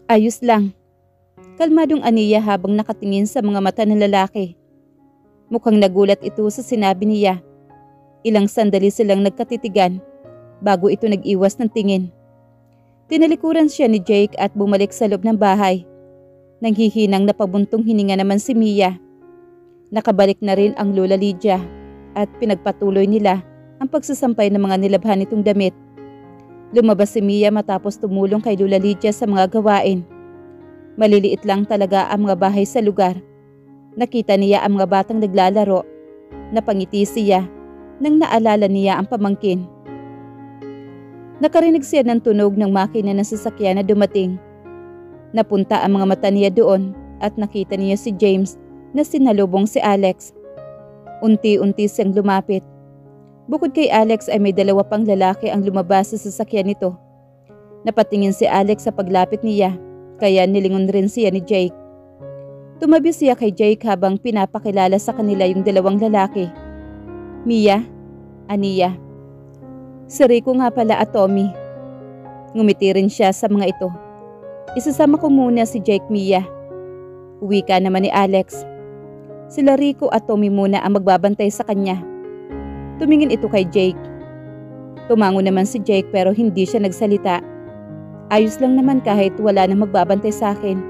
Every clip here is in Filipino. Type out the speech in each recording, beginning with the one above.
Ayos lang. Kalmadong aniya habang nakatingin sa mga mata ng lalaki. Mukhang nagulat ito sa sinabi niya. Ilang sandali silang nagkatitigan bago ito nag-iwas ng tingin. Tinalikuran siya ni Jake at bumalik sa loob ng bahay. Nanghihinang napabuntong hininga naman si Mia. Nakabalik na rin ang Lola Lydia at pinagpatuloy nila ang pagsasampay ng mga nilabhan nitong damit. Lumabas si Mia matapos tumulong kay Lola Lydia sa mga gawain. Maliliit lang talaga ang mga bahay sa lugar. Nakita niya ang mga batang naglalaro. Napangiti siya nang naalala niya ang pamangkin. Nakarinig siya ng tunog ng makina ng sasakyan na dumating. Napunta ang mga mata niya doon at nakita niya si James na sinalubong si Alex. Unti-unti siyang lumapit. Bukod kay Alex ay may dalawa pang lalaki ang lumabas sa sasakyan nito. Napatingin si Alex sa paglapit niya, kaya nilingon rin siya ni Jake. Tumabi siya kay Jake habang pinapakilala sa kanila yung dalawang lalaki. Mia, Aniya. Si Rico nga pala at Tommy. Ngumiti rin siya sa mga ito. Isasama ko muna si Jake, Mia. Uwi ka naman ni Alex. Sila Rico at Tommy muna ang magbabantay sa kanya. Tumingin ito kay Jake. Tumango naman si Jake pero hindi siya nagsalita. Ayos lang naman kahit wala nang magbabantay sa akin.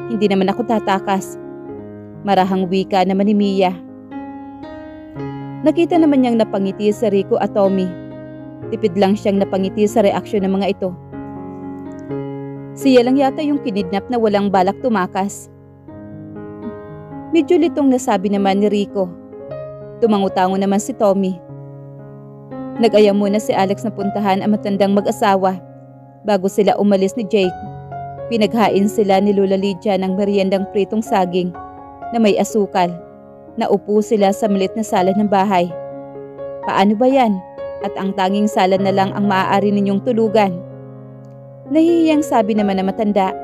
Hindi naman ako tatakas. Marahang wika naman ni Mia. Nakita naman niyang napangiti sa Rico at Tommy. Tipid lang siyang napangiti sa reaksyon ng mga ito. Siya lang yata yung kinidnap na walang balak tumakas. Medyo litong nasabi naman ni Rico. Tumangutango naman si Tommy. Nag-aya muna si Alex na puntahan ang matandang mag-asawa. Bago sila umalis ni Jake, pinaghain sila ni Lola Lydia ng meriendang pritong saging na may asukal. Naupo sila sa maliit na sala ng bahay. Paano ba yan? At ang tanging sala na lang ang maaari ninyong tulugan. Nahihiyang sabi naman na matanda.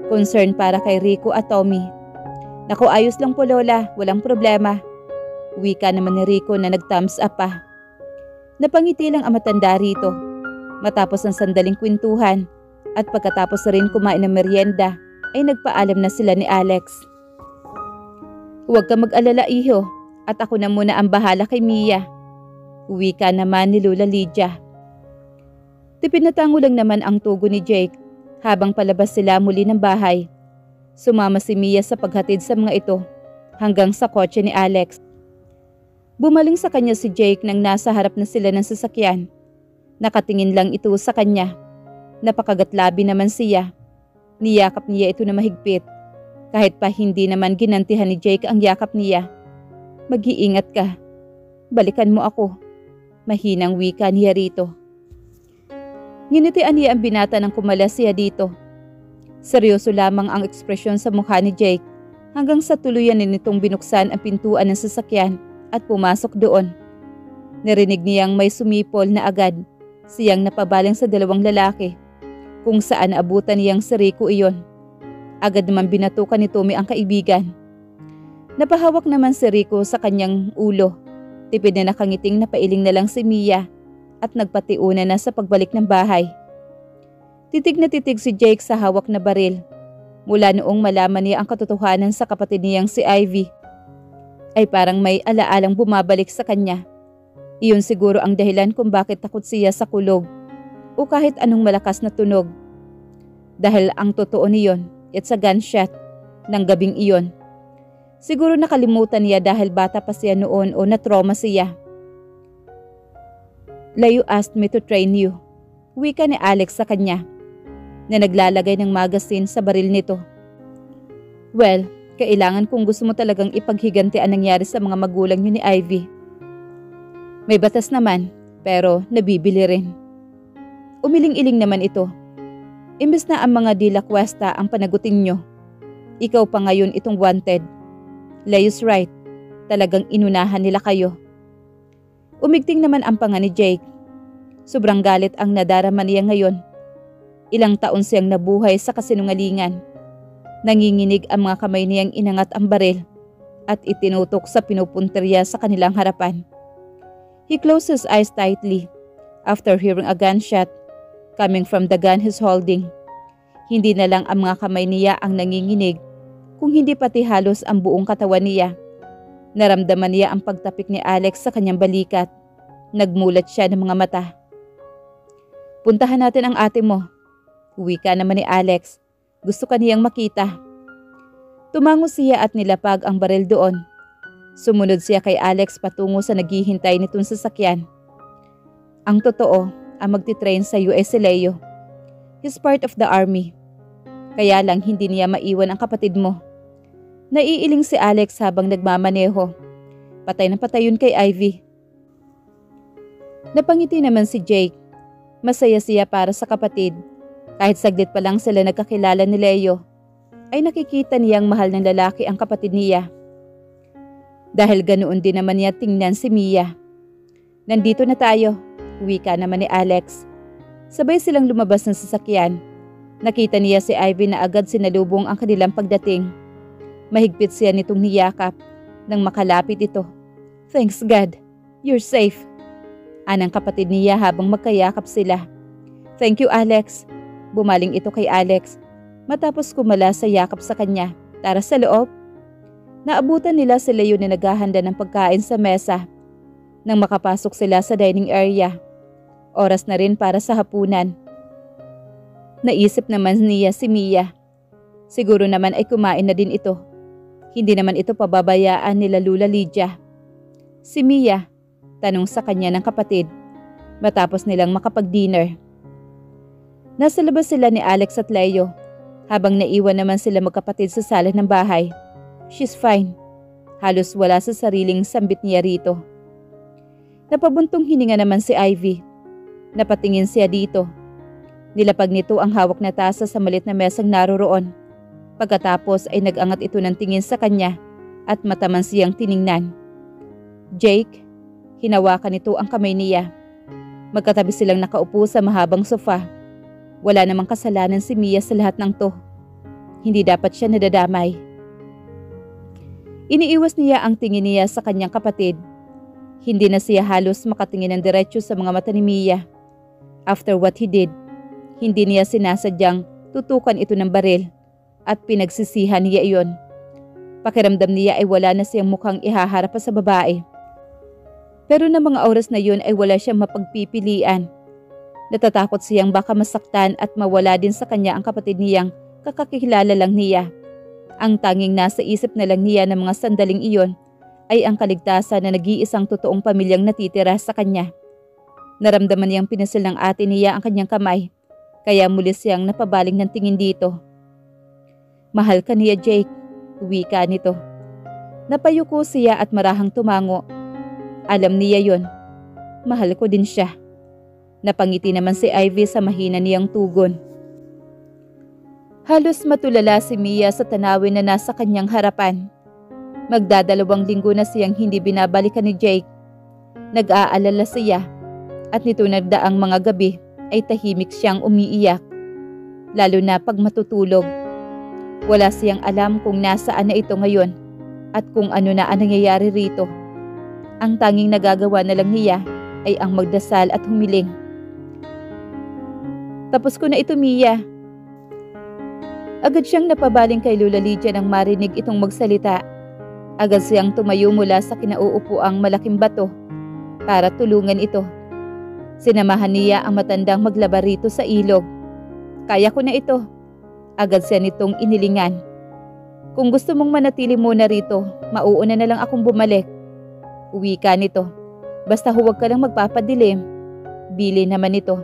Concern para kay Rico at Tommy. Naku, ayos lang po Lola, walang problema. Wika naman ni Rico na nag-thumbs up pa. Napangiti lang ang matanda rito. Matapos ang sandaling kwentuhan at pagkatapos rin kumain ng merienda ay nagpaalam na sila ni Alex. Huwag ka mag-alala iho at ako na muna ang bahala kay Mia. Wika naman ni Lola Lydia. Tipinatango lang naman ang tugo ni Jake habang palabas sila muli ng bahay. Sumama si Mia sa paghatid sa mga ito hanggang sa kotse ni Alex. Bumaling sa kanya si Jake nang nasa harap na sila ng sasakyan. Nakatingin lang ito sa kanya. Napakagatlabi naman siya. Niyakap niya ito na mahigpit. Kahit pa hindi naman ginantihan ni Jake ang yakap niya. Mag-iingat ka. Balikan mo ako. Mahinang wika niya rito. Nginitian niya ang binata nang kumalas siya dito. Seryoso lamang ang ekspresyon sa mukha ni Jake hanggang sa tuluyan nitong binuksan ang pintuan ng sasakyan at pumasok doon. Narinig niyang may sumipol na agad. Siyang napabaling sa dalawang lalaki kung saan abutan niyang si Rico iyon. Agad naman binatukan ni Tommy ang kaibigan. Napahawak naman si Rico sa kanyang ulo. Tipid na nakangiting napailing na lang si Mia at nagpatiuna na sa pagbalik ng bahay. Titig na titig si Jake sa hawak na baril. Mula noong malaman niya ang katotohanan sa kapatid niyang si Ivy, ay parang may alaalang bumabalik sa kanya. Iyon siguro ang dahilan kung bakit takot siya sa kulog o kahit anong malakas na tunog. Dahil ang totoo niyon, it's a gunshot ng gabing iyon. Siguro nakalimutan niya dahil bata pa siya noon o na-trauma siya. Layo asked me to train you. Wika ni Alex sa kanya na naglalagay ng magazine sa baril nito. Well, kailangan kung gusto mo talagang ipaghiganti ang nangyari sa mga magulang niyo ni Ivy. May batas naman, pero nabibili rin. Umiling-iling naman ito. Imbes na ang mga Dela Cuesta ang panagutin nyo, ikaw pa ngayon itong wanted. Layus right, talagang inunahan nila kayo. Umigting naman ang panga ni Jake. Sobrang galit ang nadarama niya ngayon. Ilang taon siyang nabuhay sa kasinungalingan. Nanginginig ang mga kamay niyang inangat ang baril at itinutok sa pinupunteriya sa kanilang harapan. He closed his eyes tightly after hearing a gunshot coming from the gun he's holding. Hindi na lang ang mga kamay niya ang nanginginig, kung hindi pati halos ang buong katawan niya. Naramdaman niya ang pagtapik ni Alex sa kanyang balikat. Nagmulat siya ng mga mata. "Puntahan natin ang ate mo." Wika naman ni Alex. Gusto kaniyang makita. Tumango siya at nilapag ang baril doon. Sumunod siya kay Alex patungo sa naghihintay nitong sasakyan. Ang totoo, ang magtitrain sa US si Leo. He's part of the army. Kaya lang hindi niya maiwan ang kapatid mo. Naiiling si Alex habang nagmamaneho. Patay na patay yun kay Ivy. Napangiti naman si Jake. Masaya siya para sa kapatid. Kahit saglit pa lang sila nagkakilala ni Leo, ay nakikita niyang mahal ng lalaki ang kapatid niya. Dahil ganoon din naman niya tingnan si Mia. "Nandito na tayo," wika naman ni Alex. Sabay silang lumabas ng sasakyan. Nakita niya si Ivy na agad sinalubong ang kanilang pagdating. Mahigpit siya nitong niyakap nang makalapit ito. "Thanks God, you're safe," anang kapatid niya habang magkayakap sila. "Thank you, Alex." Bumaling ito kay Alex matapos kumala sa yakap sa kanya. "Tara sa loob." Naabutan nila si Leo na naghahanda ng pagkain sa mesa. Nang makapasok sila sa dining area, oras na rin para sa hapunan. Naisip naman niya si Mia. Siguro naman ay kumain na din ito. Hindi naman ito pababayaan nila Lula Lydia. "Si Mia?" tanong sa kanya ng kapatid matapos nilang makapag-dinner. Nasa labas sila ni Alex at Leo habang naiwan naman sila magkapatid sa sala ng bahay. "She's fine." Halos wala sa sariling sambit niya rito. Napabuntong hininga naman si Ivy. Napatingin siya dito. Nilapag nito ang hawak na tasa sa malit na mesang naroroon. Pagkatapos ay nag-angat ito ng tingin sa kanya at mataman siyang tiningnan. "Jake?" Hinawakan nito ang kamay niya. Magkatabi silang nakaupo sa mahabang sofa. Wala namang kasalanan si Mia sa lahat ng to. Hindi dapat siya nadadamay. Iniiwas niya ang tingin niya sa kanyang kapatid. Hindi na siya halos makatingin ng diretso sa mga mata ni Mia. After what he did, hindi niya sinasadyang tutukan ito ng baril at pinagsisihan niya iyon. Pakiramdam niya ay wala na siyang mukhang ihaharap pa sa babae. Pero na mga oras na yun ay wala siyang mapagpipilian. Natatakot siyang baka masaktan at mawala din sa kanya ang kapatid niyang kakakilala lang niya. Ang tanging nasa isip na lang niya ng mga sandaling iyon ay ang kaligtasan na nag-iisang totoong pamilyang natitira sa kanya. Naramdaman niyang pinasil ng ate niya ang kanyang kamay. Kaya muli siyang napabaling ng tingin dito. "Mahal ka niya, Jake," wika nito. Napayuko siya at marahang tumango. Alam niya yon. Mahal ko din siya. Napangiti naman si Ivy sa mahina niyang tugon. Halos matulala si Mia sa tanawin na nasa kanyang harapan. Magdadalawang linggo na siyang hindi binabalikan ni Jake. Nag-aalala siya at nito nagdaang mga gabi ay tahimik siyang umiiyak, lalo na pag matutulog. Wala siyang alam kung nasaan na ito ngayon at kung ano na ang nangyayari rito. Ang tanging nagagawa na lang niya ay ang magdasal at humiling. "Tapos ko na ito, Mia." Agad siyang napabaling kay Lula Lydia nang marinig itong magsalita. Agad siyang tumayo mula sa kinauupuang malaking bato para tulungan ito. Sinamahan niya ang matandang maglaba rito sa ilog. "Kaya ko na ito." Agad siya nitong inilingan. "Kung gusto mong manatili muna rito, mauuna na lang akong bumalik." Wika nito. "Basta huwag ka lang magpapadilim." Bili naman ito.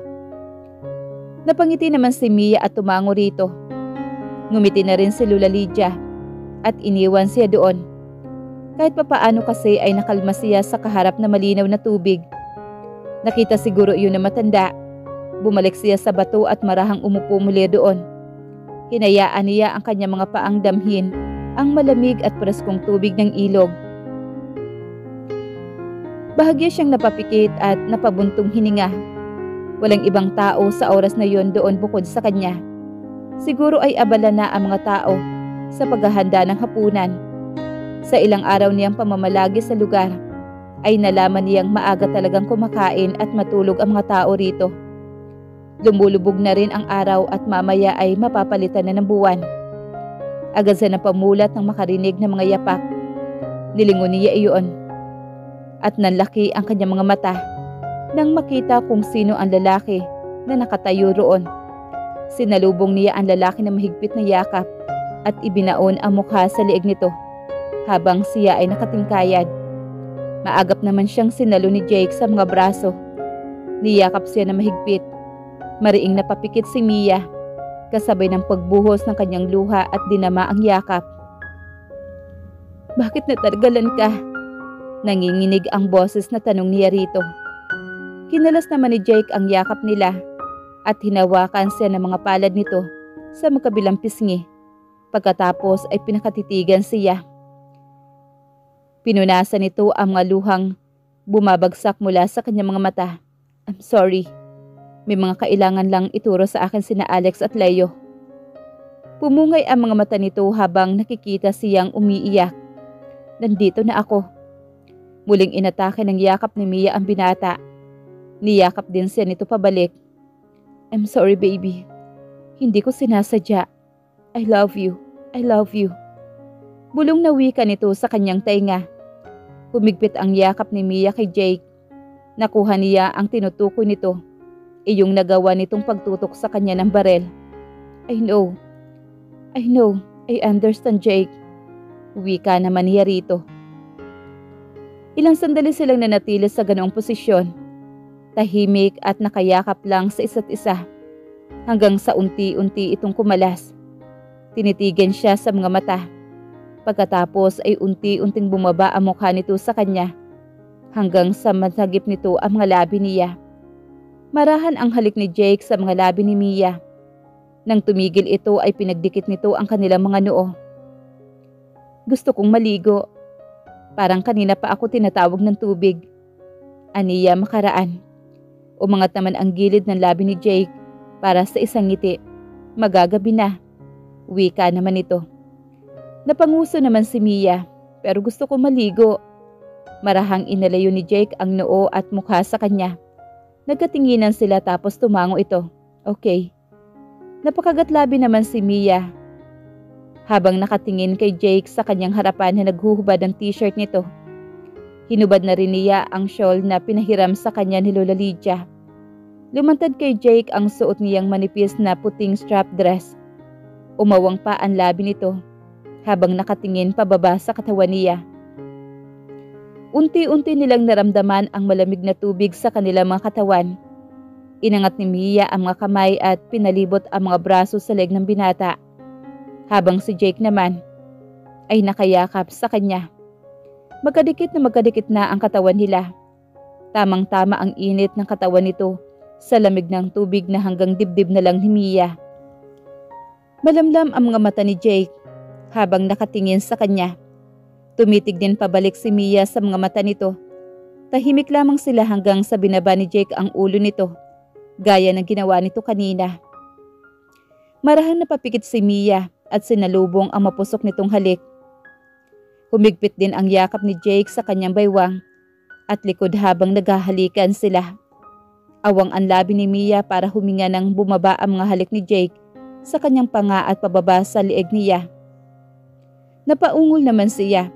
Napangiti naman si Mia at tumango rito. Ngumiti na rin si Lula Lydia at iniwan siya doon. Kahit papaano kasi ay nakalma siya sa kaharap na malinaw na tubig. Nakita siguro iyon na matanda. Bumalik siya sa bato at marahang umupo muli doon. Hinayaan niya ang kanyang mga paang damhin ang malamig at preskong tubig ng ilog. Bahagya siyang napapikit at napabuntong hininga. Walang ibang tao sa oras na yon doon bukod sa kanya. Siguro ay abala na ang mga tao sa paghahanda ng hapunan. Sa ilang araw niyang pamamalagi sa lugar, ay nalaman niyang maaga talagang kumakain at matulog ang mga tao rito. Lumulubog na rin ang araw at mamaya ay mapapalitan na ng buwan. Agad siya napamulat nang makarinig ng mga yapak. Nilingon niya iyon. At nanlaki ang kanyang mga mata nang makita kung sino ang lalaki na nakatayo roon. Sinalubong niya ang lalaki na mahigpit na yakap at ibinaon ang mukha sa liig nito habang siya ay nakatingkayad. Maagap naman siyang sinalo ni Jake sa mga braso. Niyakap siya na mahigpit. Mariing napapikit si Mia, kasabay ng pagbuhos ng kanyang luha at dinama ang yakap. "Bakit natargalan ka?" Nanginginig ang boses na tanong niya rito. Kinalas naman ni Jake ang yakap nila at hinawakan siya ng mga palad nito sa magkabilang pisngi. Pagkatapos ay pinakatitigan siya. Pinunasan nito ang mga luhang bumabagsak mula sa kanyang mga mata. "I'm sorry. May mga kailangan lang ituro sa akin sina Alex at Leo." Pumungay ang mga mata nito habang nakikita siyang umiiyak. "Nandito na ako." Muling inatake ng yakap ni Mia ang binata. Niyakap din siya nito pabalik. "I'm sorry, baby. Hindi ko sinasadya. I love you. I love you." Bulong na wika nito sa kanyang tainga. Humigpit ang yakap ni Mia kay Jake. Nakuha niya ang tinutukoy nito. Iyong nagawa nitong pagtutok sa kanya ng barel. I know. I understand, Jake." Wika naman niya rito. Ilang sandali silang nanatili sa ganoong posisyon. Tahimik at nakayakap lang sa isa't isa. Hanggang sa unti-unti itong kumalas. Tinitigan siya sa mga mata. Pagkatapos ay unti-unting bumaba ang mukha nito sa kanya. Hanggang sa masagip nito ang mga labi niya. Marahan ang halik ni Jake sa mga labi ni Mia. Nang tumigil ito ay pinagdikit nito ang kanilang mga noo. "Gusto kong maligo. Parang kanina pa ako tinatawag ng tubig." Aniya makaraan. Umangat naman ang gilid ng labi ni Jake para sa isang ngiti. "Magagabi na." Wika naman ito. Napanguso naman si Mia, "Pero gusto kong maligo." Marahang inalayo ni Jake ang noo at mukha sa kanya. Nagkatinginan sila tapos tumango ito. "Okay." Napakagatlabi naman si Mia. Habang nakatingin kay Jake sa kanyang harapan na naghuhubad ang t-shirt nito. Hinubad na rin niya ang shawl na pinahiram sa kanya ni Lola Lydia. Lumantad kay Jake ang suot niyang manipis na puting strap dress. Umawang pa ang labi nito habang nakatingin pababa sa katawan niya. Unti-unti nilang naramdaman ang malamig na tubig sa kanilang mga katawan. Inangat ni Mia ang mga kamay at pinalibot ang mga braso sa leg ng binata. Habang si Jake naman ay nakayakap sa kanya. Magkadikit na ang katawan nila. Tamang-tama ang init ng katawan nito sa lamig ng tubig na hanggang dibdib na lang ni Mia. Malamlam ang mga mata ni Jake habang nakatingin sa kanya. Tumitig din pabalik si Mia sa mga mata nito. Tahimik lamang sila hanggang sa binaba ni Jake ang ulo nito, gaya ng ginawa nito kanina. Marahan na papikit si Mia at sinalubong ang mapusok nitong halik. Humigpit din ang yakap ni Jake sa kanyang baywang at likod habang naghahalikan sila. Awang ang labi ni Mia para huminga nang bumaba ang mga halik ni Jake sa kanyang panga at pababa sa liig niya. Napaungol naman siya.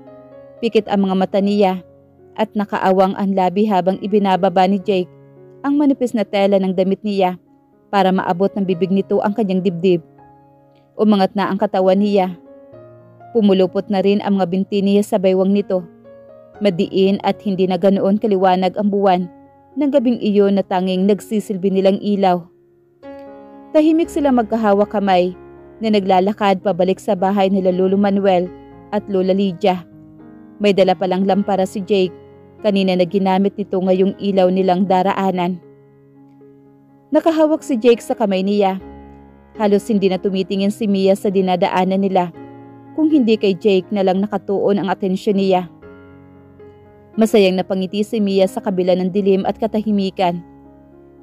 Pikit ang mga mata niya at nakaawang ang labi habang ibinababa ni Jake ang manipis na tela ng damit niya para maabot ng bibig nito ang kanyang dibdib. Umangat na ang katawan niya. Pumulupot na rin ang mga binti niya sa baywang nito. Madiin at hindi na ganoon kaliwanag ang buwan ng gabing iyon na tanging nagsisilbi nilang ilaw. Tahimik sila magkahawak kamay na naglalakad pabalik sa bahay nila Lolo Manuel at Lola Lydia. May dala palang lampara si Jake, kanina na ginamit nito ngayong ilaw nilang daraanan. Nakahawak si Jake sa kamay niya. Halos hindi na tumitingin si Mia sa dinadaanan nila, kung hindi kay Jake na lang nakatuon ang atensyon niya. Masayang napangiti si Mia sa kabila ng dilim at katahimikan.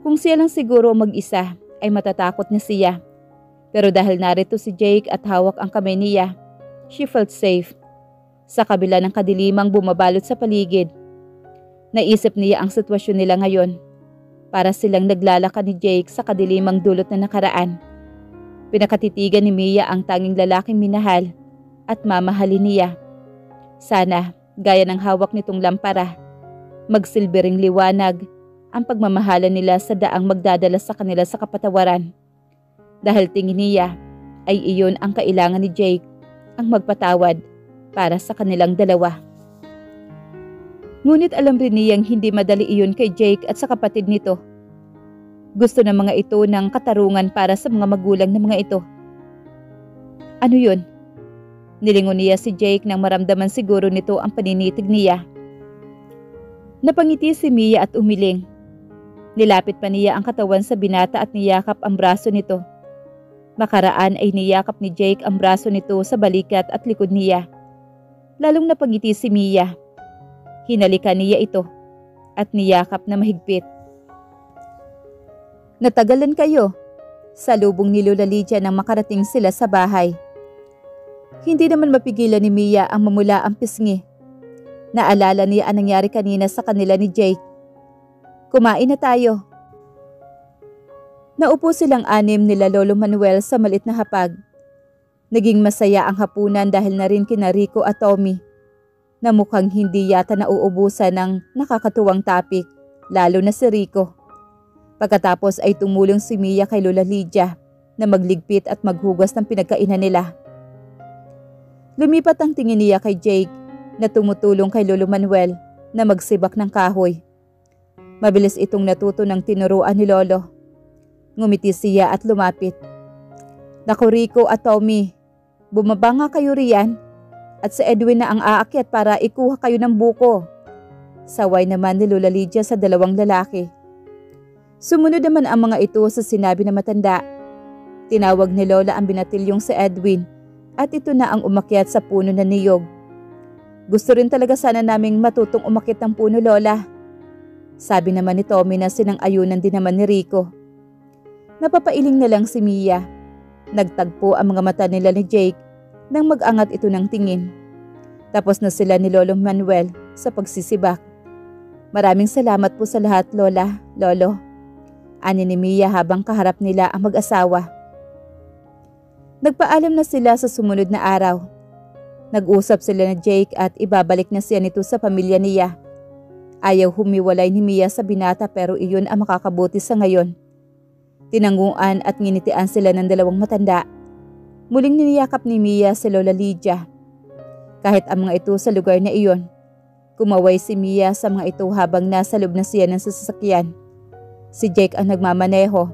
Kung siya lang siguro mag-isa ay matatakot na siya. Pero dahil narito si Jake at hawak ang kamay niya, she felt safe. Sa kabila ng kadilimang bumabalot sa paligid, naisip niya ang sitwasyon nila ngayon. Para silang naglalakad ni Jake sa kadilimang dulot na nakaraan. Pinakatitigan ni Mia ang tanging lalaking minahal at mamahalin niya. Sana, gaya ng hawak nitong lampara, magsilbering liwanag ang pagmamahalan nila sa daang magdadala sa kanila sa kapatawaran. Dahil tingin niya ay iyon ang kailangan ni Jake, ang magpatawad para sa kanilang dalawa. Ngunit alam rin niyang hindi madali iyon kay Jake at sa kapatid nito. Gusto ng mga ito ng katarungan para sa mga magulang ng mga ito. Ano yun? Nilingon niya si Jake nang maramdaman siguro nito ang paninitig niya. Napangiti si Mia at umiling. Nilapit pa niya ang katawan sa binata at niyakap ang braso nito. Makaraan ay niyakap ni Jake ang braso nito sa balikat at likod niya. Lalong napangiti si Mia. Hinalikan niya ito at niyakap na mahigpit. Natagalan kayo. Salubong ni Lola Lydia nang makarating sila sa bahay. Hindi naman mapigilan ni Mia ang mamula ang pisngi. Naalala niya ang nangyari kanina sa kanila ni Jake. Kumain na tayo. Naupo silang anim nila Lolo Manuel sa malit na hapag. Naging masaya ang hapunan dahil na rin kina Rico at Tommy, na mukhang hindi yata nauubusan ng nakakatuwang topic, lalo na si Rico. Pagkatapos ay tumulong si Mia kay Lola Lydia na magligpit at maghugas ng pinagkainan nila. Lumipat ang tingin niya kay Jake na tumutulong kay Lolo Manuel na magsibak ng kahoy. Mabilis itong natuto ng tinuruan ni Lolo. Ngumiti siya at lumapit. Naku Rico at Tommy, bumaba nga kayo riyan at si Edwin na ang aakyat para ikuha kayo ng buko. Saway naman ni Lola Lydia sa dalawang lalaki. Sumunod naman ang mga ito sa sinabi na matanda. Tinawag ni Lola ang binatilyong si Edwin at ito na ang umakyat sa puno na niyog. Gusto rin talaga sana naming matutong umakyat ng puno, Lola. Sabi naman ni Tommy na sinang-ayunan din naman ni Rico. Napapailing na lang si Mia. Nagtagpo ang mga mata nila ni Jake nang mag-angat ito ng tingin. Tapos na sila ni Lolo Manuel sa pagsisibak. Maraming salamat po sa lahat, Lola, Lolo. Ani ni Mia habang kaharap nila ang mag-asawa. Nagpaalam na sila sa sumunod na araw. Nag-usap sila ni Jake at ibabalik na siya nito sa pamilya niya. Ayaw humiwalay ni Mia sa binata pero iyon ang makakabuti sa ngayon. Tinangguan at nginitian sila ng dalawang matanda. Muling niyakap ni Mia si Lola Lydia. Kahit ang mga ito sa lugar na iyon, kumaway si Mia sa mga ito habang nasa loob na siya ng sasakyan. Si Jake ang nagmamaneho,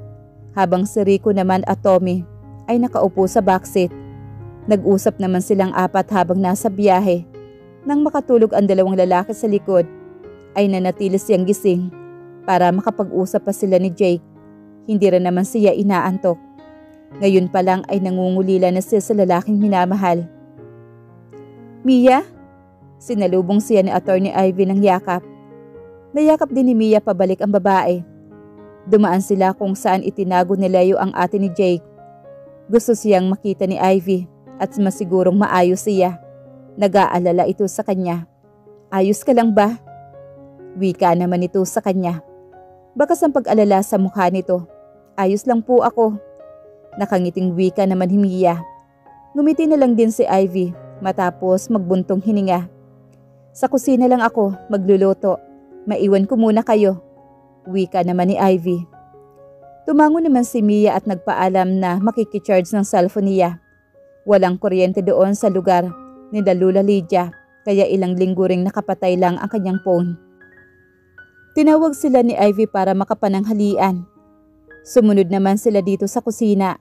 habang si Rico naman at Tommy ay nakaupo sa backseat. Nag-usap naman silang apat habang nasa biyahe. Nang makatulog ang dalawang lalaki sa likod, ay nanatili siyang gising para makapag-usap pa sila ni Jake. Hindi rin naman siya inaantok. Ngayon pa lang ay nangungulila na siya sa lalaking minamahal. Mia? Sinalubong siya ni Attorney Ivy ng yakap. Nayakap din ni Mia pabalik ang babae. Dumaan sila kung saan itinago ni Leo ang ate ni Jake. Gusto siyang makita ni Ivy at masigurong maayos siya. Nag-aalala ito sa kanya. Ayos ka lang ba? Wika naman ito sa kanya. Bakas ang pag-alala sa mukha nito. Ayos lang po ako. Nakangiting wika naman ni Mia. Ngumiti na lang din si Ivy matapos magbuntong hininga. Sa kusina lang ako magluluto. Maiwan ko muna kayo. Wika naman ni Ivy. Tumango naman si Mia at nagpaalam na makikicharge ng cellphone niya. Walang kuryente doon sa lugar ni Lola Lydia kaya ilang linggo ring nakapatay lang ang kanyang phone. Tinawag sila ni Ivy para makapananghalian. Sumunod naman sila dito sa kusina.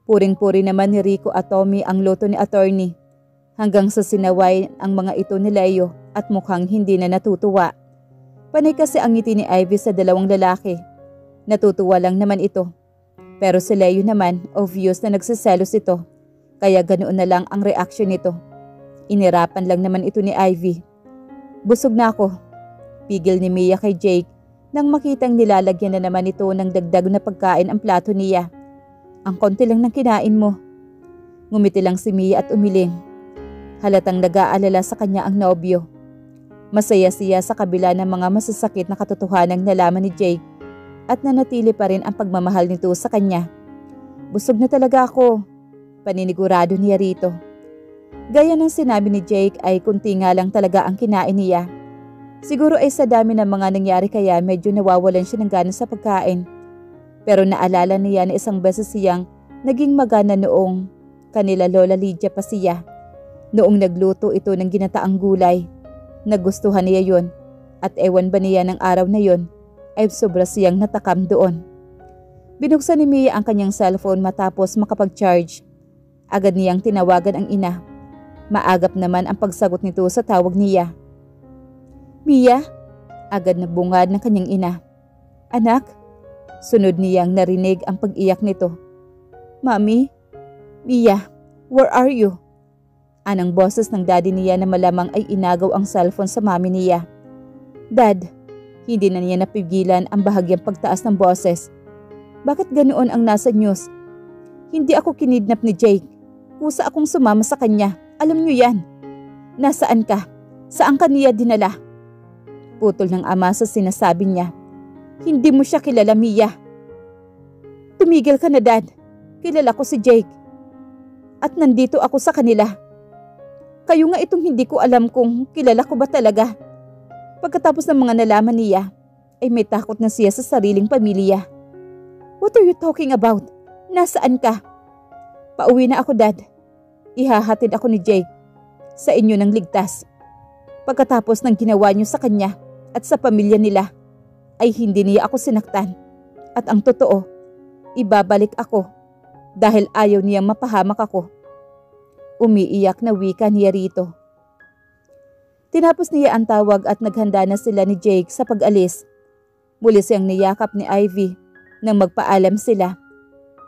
Puring-puri naman ni Rico at Tommy ang luto ni attorney. Hanggang sa sinaway ang mga ito ni Leo at mukhang hindi na natutuwa. Panay kasi ang ngiti ni Ivy sa dalawang lalaki. Natutuwa lang naman ito. Pero si Leo naman, obvious na nagsiselos ito. Kaya ganoon na lang ang reaksyon nito. Inirapan lang naman ito ni Ivy. Busog na ako. Pigil ni Mia kay Jake nang makitang nilalagyan na naman ito ng dagdag na pagkain ang plato niya. Ang konti lang ng kinain mo. Ngumiti lang si Mia at umiling. Halatang nag-aalala sa kanya ang nobyo. Masaya siya sa kabila ng mga masasakit na katotohanang nalaman ni Jake. at nanatili pa rin ang pagmamahal nito sa kanya. Busog na talaga ako, paninigurado niya rito. Gaya ng sinabi ni Jake ay kunti nga lang talaga ang kinain niya. Siguro ay sa dami ng mga nangyari kaya medyo nawawalan siya ng gana sa pagkain. Pero naalala niya na isang beses siyang naging magana noong kanila Lola Lydia pa siya. Noong nagluto ito ng ginataang gulay. Nagustuhan niya yon at ewan ba niya ng araw na yon ay sobra siyang natakam doon. Binuksan ni Mia ang kanyang cellphone matapos makapag-charge. Agad niyang tinawagan ang ina. Maagap naman ang pagsagot nito sa tawag niya. Mia? Agad na bungad ng kanyang ina. Anak? Sunod niyang narinig ang pag-iyak nito. Mami? Mia, where are you? Anang boses ng daddy niya na malamang ay inagaw ang cellphone sa mami niya. Dad, hindi na niya napigilan ang bahagyang pagtaas ng boses. Bakit ganoon ang nasa news? Hindi ako kinidnap ni Jake. Kusa akong sumama sa kanya. Alam niyo yan. Nasaan ka? Saan ka niya dinala? Putol ng ama sa sinasabi niya. Hindi mo siya kilala, Mia. Tumigil ka na, Dad. Kilala ko si Jake. At nandito ako sa kanila. Kayo nga itong hindi ko alam kung kilala ko ba talaga. Pagkatapos ng mga nalaman niya, ay may takot na siya sa sariling pamilya. What are you talking about? Nasaan ka? Pauwi na ako, Dad. Ihahatid ako ni Jake sa inyo ng ligtas. Pagkatapos ng ginawa niyo sa kanya at sa pamilya nila, ay hindi niya ako sinaktan. At ang totoo, ibabalik ako dahil ayaw niyang mapahamak ako. Umiiyak na wika niya rito. Tinapos niya ang tawag at naghanda na sila ni Jake sa pag-alis. Muli siyang niyakap ni Ivy nang magpaalam sila.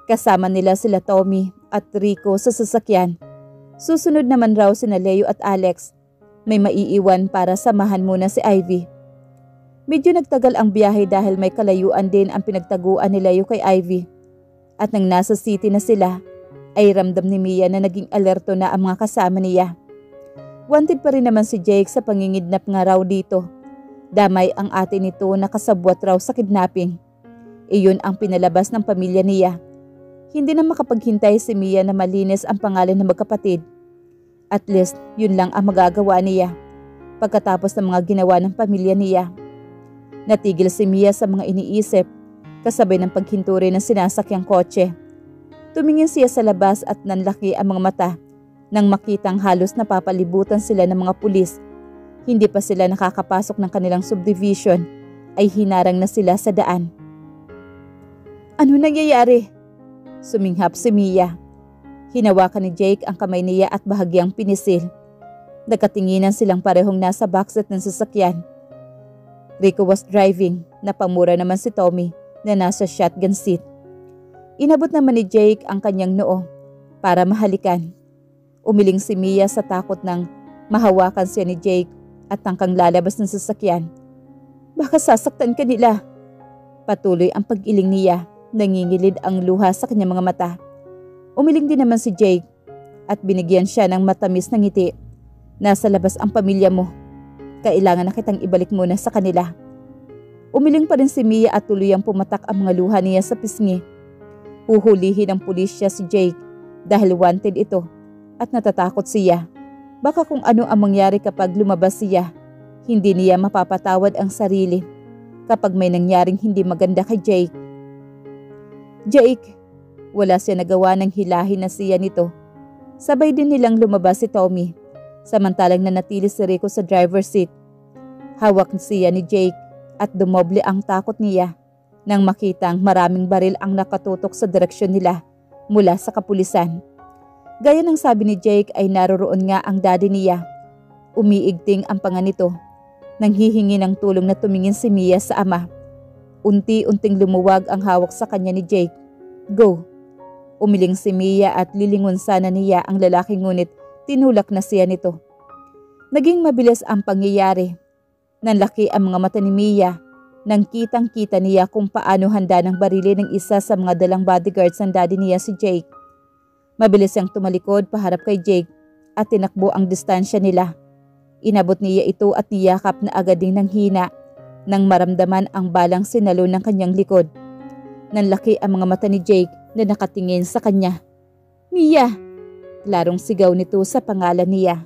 Kasama nila sila Tommy at Rico sa sasakyan. Susunod naman raw sina Leo at Alex. May maiiwan para samahan muna si Ivy. Medyo nagtagal ang biyahe dahil may kalayuan din ang pinagtaguan ni Leo kay Ivy. At nang nasa city na sila, ay ramdam ni Mia na naging alerto na ang mga kasama niya. Wanted pa rin naman si Jake sa pangingidnap nga raw dito. Damay ang ate nito na kasabwat raw sa kidnapping. Iyon ang pinalabas ng pamilya niya. Hindi na makapaghintay si Mia na malinis ang pangalan ng magkapatid. At least, yun lang ang magagawa niya. Pagkatapos ng mga ginawa ng pamilya niya. Natigil si Mia sa mga iniisip, kasabay ng paghinturi ng sinasakyang kotse. Tumingin siya sa labas at nanlaki ang mga mata nang makitang halos napapalibutan sila ng mga pulis. Hindi pa sila nakakapasok ng kanilang subdivision ay hinarang na sila sa daan. Ano nangyayari? Suminghap si Mia. Hinawakan ni Jake ang kamay niya at bahagyang pinisil. Nagkatinginan silang parehong nasa backseat ng sasakyan. Rico was driving, napamura naman si Tommy na nasa shotgun seat. Inabot naman ni Jake ang kanyang noo para mahalikan. Umiling si Mia sa takot nang mahawakan siya ni Jake at tangkang lalabas ng sasakyan. Baka sasaktan ka nila. Patuloy ang pag-iling niya, nangingilid ang luha sa kanyang mga mata. Umiling din naman si Jake at binigyan siya ng matamis na ngiti. Nasa labas ang pamilya mo. Kailangan na kitang ibalik muna sa kanila. Umiling pa rin si Mia at tuluyang pumatak ang mga luha niya sa pisngi. Huhulihin ng pulisya si Jake dahil wanted ito at natatakot siya. Baka kung ano ang mangyari kapag lumabas siya, hindi niya mapapatawad ang sarili kapag may nangyaring hindi maganda kay Jake. Jake, wala siya nagawa ng hilahin na siya nito. Sabay din nilang lumabas si Tommy, samantalang nanatili si Rico sa driver's seat. Hawak siya ni Jake at dumoble ang takot niya nang makitang maraming baril ang nakatutok sa direksyon nila mula sa kapulisan. Gaya ng sabi ni Jake ay naroroon nga ang daddy niya. Umiigting ang panga nito nang hihingi ng tulong na tumingin si Mia sa ama. Unti-unting lumuwag ang hawak sa kanya ni Jake. Go! Umiling si Mia at lilingon sana niya ang lalaki ngunit tinulak na siya nito. Naging mabilis ang pangyayari. Nanlaki ang mga mata ni Mia nang kitang-kita niya kung paano handa ng barili ng isa sa mga dalang bodyguards ng daddy niya si Jake. Mabilis siyang tumalikod paharap kay Jake at tinakbo ang distansya nila. Inabot niya ito at niyakap na agad ding nanghina nang maramdaman ang balang sinalo ng kanyang likod. Nanlaki ang mga mata ni Jake na nakatingin sa kanya. "Mia!" Klarong sigaw nito sa pangalan niya.